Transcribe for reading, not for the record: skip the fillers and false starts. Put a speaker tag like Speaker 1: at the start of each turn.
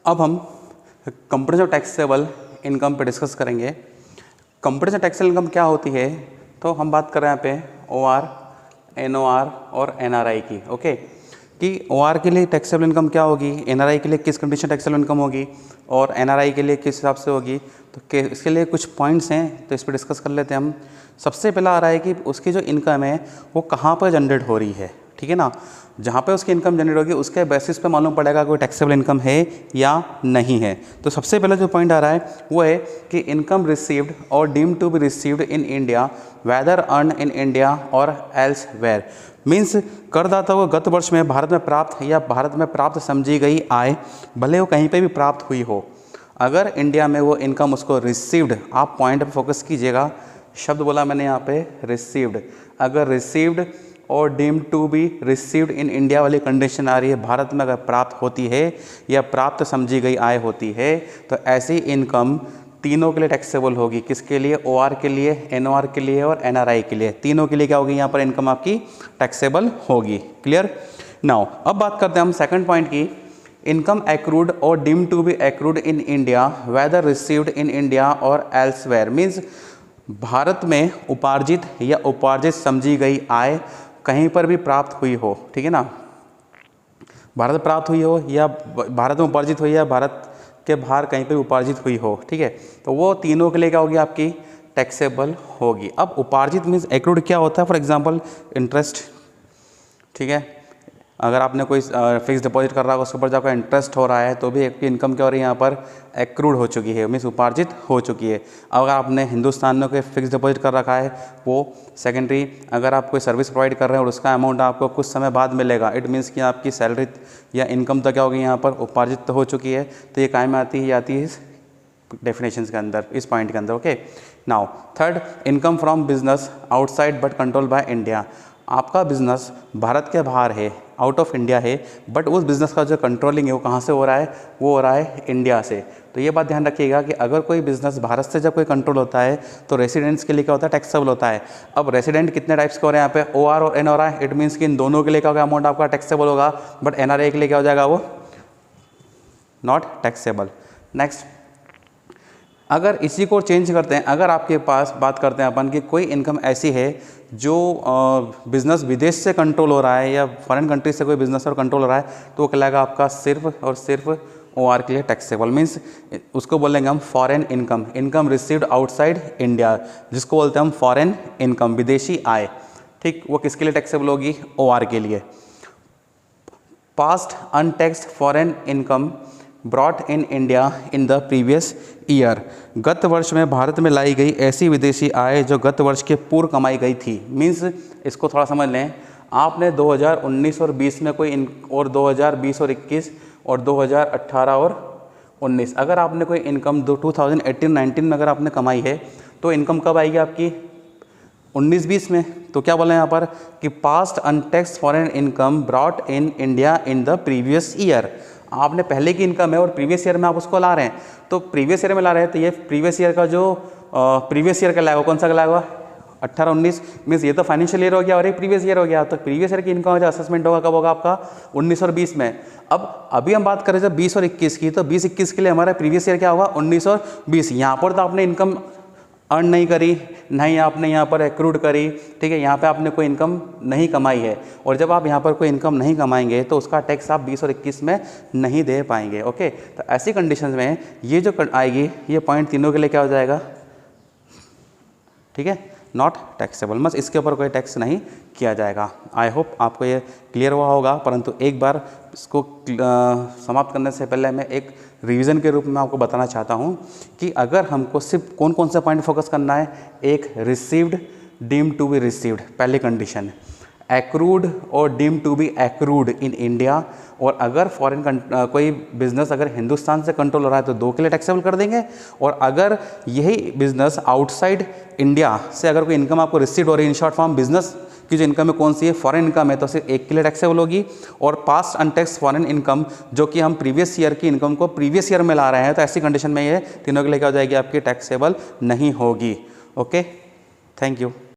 Speaker 1: अब हम companies of taxable income पे डिस्कस करेंगे। कंपनीज ऑफ टैक्सेबल इनकम क्या होती है, तो हम बात कर रहे हैं यहाँ पे OR, NOR और NRI की। ओके, कि OR के लिए टैक्सेबल इनकम क्या होगी, NRI के लिए किस कंडीशन टैक्सेबल इनकम होगी और NRI के लिए किस हिसाब से होगी, तो इसके लिए कुछ पॉइंट्स हैं, तो इस पर डिस्कस कर लेते हैं हम। सबसे पहला आ रहा है कि उसकी जो इनकम है वो कहाँ पर जनरेट हो रही है, ठीक है ना। जहाँ पे उसकी इनकम जनरेट होगी उसके बेसिस पे मालूम पड़ेगा कोई टैक्सेबल इनकम है या नहीं है। तो सबसे पहला जो पॉइंट आ रहा है वो है कि इनकम रिसीव्ड और deemed to be received in India whether earn in India और एल्सवेयर। मीन्स करदाता को गत वर्ष में भारत में प्राप्त या भारत में प्राप्त समझी गई आय भले वो कहीं पे भी प्राप्त हुई हो, अगर इंडिया में वो इनकम उसको रिसीव्ड, आप पॉइंट पे फोकस कीजिएगा, शब्द बोला मैंने यहाँ पे रिसीव्ड, अगर रिसीव्ड और deemed to be received in India वाली कंडीशन आ रही है, भारत में अगर प्राप्त होती है या प्राप्त समझी गई आय होती है, तो ऐसी इनकम तीनों के लिए टैक्सेबल होगी। किसके लिए? OR के लिए, NOR के लिए और NRI के लिए। तीनों के लिए क्या होगी यहाँ पर इनकम आपकी टैक्सेबल होगी। क्लियर? नाउ अब बात करते हैं हम सेकंड पॉइंट की, इनकम एक्रूड और deemed to be accrued in India whether received in India और एल्सवेयर। मीन्स भारत में उपार्जित या उपार्जित समझी गई आय कहीं पर भी प्राप्त हुई हो, ठीक है ना, भारत में प्राप्त हुई हो या भारत में उपार्जित हुई या भारत के बाहर कहीं पे उपार्जित हुई हो, ठीक है, तो वो तीनों के लिए क्या होगी आपकी टैक्सेबल होगी। अब उपार्जित मीन्स एक्रूड क्या होता है? फॉर एग्जांपल इंटरेस्ट, ठीक है, अगर आपने कोई फिक्स डिपॉजिट कर रहा है उसके ऊपर जब इंटरेस्ट हो रहा है तो भी आपकी इनकम क्या हो रही है यहाँ पर एक्रूड हो चुकी है, मीन्स उपार्जित हो चुकी है। अगर आपने हिंदुस्तान में कोई फिक्स डिपॉजिट कर रखा है वो सेकेंडरी, अगर आप कोई सर्विस प्रोवाइड कर रहे हैं और उसका अमाउंट आपको कुछ समय बाद मिलेगा, इट मीन्स कि आपकी सैलरी या इनकम तो क्या होगी यहाँ पर उपार्जित तो हो चुकी है, तो ये कायम आती है इस डेफिनेशंस के अंदर, इस पॉइंट के अंदर। Okay, now third, income from business outside but control by India. आपका बिजनेस भारत के बाहर है, आउट ऑफ इंडिया है, बट उस बिज़नेस का जो कंट्रोलिंग है वो कहाँ से हो रहा है? वो हो रहा है इंडिया से। तो ये बात ध्यान रखिएगा कि अगर कोई बिज़नेस भारत से जब कोई कंट्रोल होता है तो रेसिडेंट्स के लिए क्या होता है? टैक्सेबल होता है। अब रेसिडेंट कितने टाइप्स के हो रहे हैं यहाँ पे? OR और NOR। इट मीन्स कि इन दोनों के लिए क्या होगा? अमाउंट आपका टैक्सेबल होगा, बट NRI के लिए क्या हो जाएगा? वो नॉट टैक्सेबल। नेक्स्ट, अगर इसी को चेंज करते हैं, अगर आपके पास बात करते हैं अपन कि कोई इनकम ऐसी है जो बिज़नेस विदेश से कंट्रोल हो रहा है या फॉरेन कंट्री से कोई बिज़नेस और कंट्रोल हो रहा है, तो वो कहलाएगा आपका सिर्फ और सिर्फ OR के लिए टैक्सेबल। मीन्स उसको बोलेंगे हम foreign income, income received outside India, जिसको बोलते हैं हम फॉरेन इनकम, विदेशी आय। ठीक, वो किसके लिए टैक्सेबल होगी? OR के लिए। Past untaxed foreign income brought in India in the previous year. गत वर्ष में भारत में लाई गई ऐसी विदेशी आय जो गत वर्ष के पूर्व कमाई गई थी। मीन्स इसको थोड़ा समझ लें, आपने 2019 और 20 में कोई और 2020 और 21 और 2018 और 19 अगर आपने कोई इनकम 2018-19 में अगर आपने कमाई है, तो इनकम कब आएगी आपकी? 19-20 में। तो क्या बोले यहाँ पर कि past untaxed foreign income brought in India in the previous year. आपने पहले की इनकम है और प्रीवियस ईयर में आप उसको ला रहे हैं, तो प्रीवियस ईयर में ला रहे हैं, तो ये प्रीवियस ईयर का जो प्रीवियस ईयर का लाएगा, कौन सा लाएगा? 18-19। मीन्स ये तो फाइनेंशियल ईयर हो गया और ये प्रीवियस ईयर हो गया। तो प्रीवियस ईयर की इनकम जो असेसमेंट होगा कब होगा आपका? 19 और 20 में। अब अभी हम बात करें जब 20 और 21 की, तो 20-21 के लिए हमारा प्रीवियस ईयर क्या होगा? 19 और 20। यहाँ पर तो आपने इनकम अर्न नहीं करी, नहीं आपने यहाँ पर एक्रूड करी, ठीक है, यहाँ पे आपने कोई इनकम नहीं कमाई है, और जब आप यहाँ पर कोई इनकम नहीं कमाएंगे तो उसका टैक्स आप 20 और 21 में नहीं दे पाएंगे। ओके, तो ऐसी कंडीशंस में ये जो आएगी, ये पॉइंट तीनों के लिए क्या हो जाएगा? ठीक है, नॉट टैक्सेबल। बस इसके ऊपर कोई टैक्स नहीं किया जाएगा। आई होप आपको ये क्लियर हुआ होगा, परंतु एक बार इसको समाप्त करने से पहले मैं एक रिवीजन के रूप में आपको बताना चाहता हूँ कि अगर हमको सिर्फ कौन कौन से पॉइंट फोकस करना है। एक, received, deemed to be received, पहली कंडीशन। एक्रूड और deemed to be accrued in India, और अगर फॉरेन कोई बिजनेस अगर हिंदुस्तान से कंट्रोल हो रहा है तो 2 के लिए टैक्सेबल कर देंगे, और अगर यही बिजनेस आउटसाइड इंडिया से अगर कोई इनकम आपको रिसीव हो रही है, इन शॉर्ट फॉर्म बिजनेस की जो इनकम है कौन सी है? फॉरेन इनकम है, तो सिर्फ 1 के लिए टैक्सेबल होगी। और पास्ट अनटैक्स फॉरेन इनकम जो कि हम प्रीवियस ईयर की इनकम को प्रीवियस ईयर में ला रहे हैं, तो ऐसी कंडीशन में ये तीनों के लिए क्या हो जाएगी? आपकी टैक्सेबल नहीं होगी। Okay, thank you.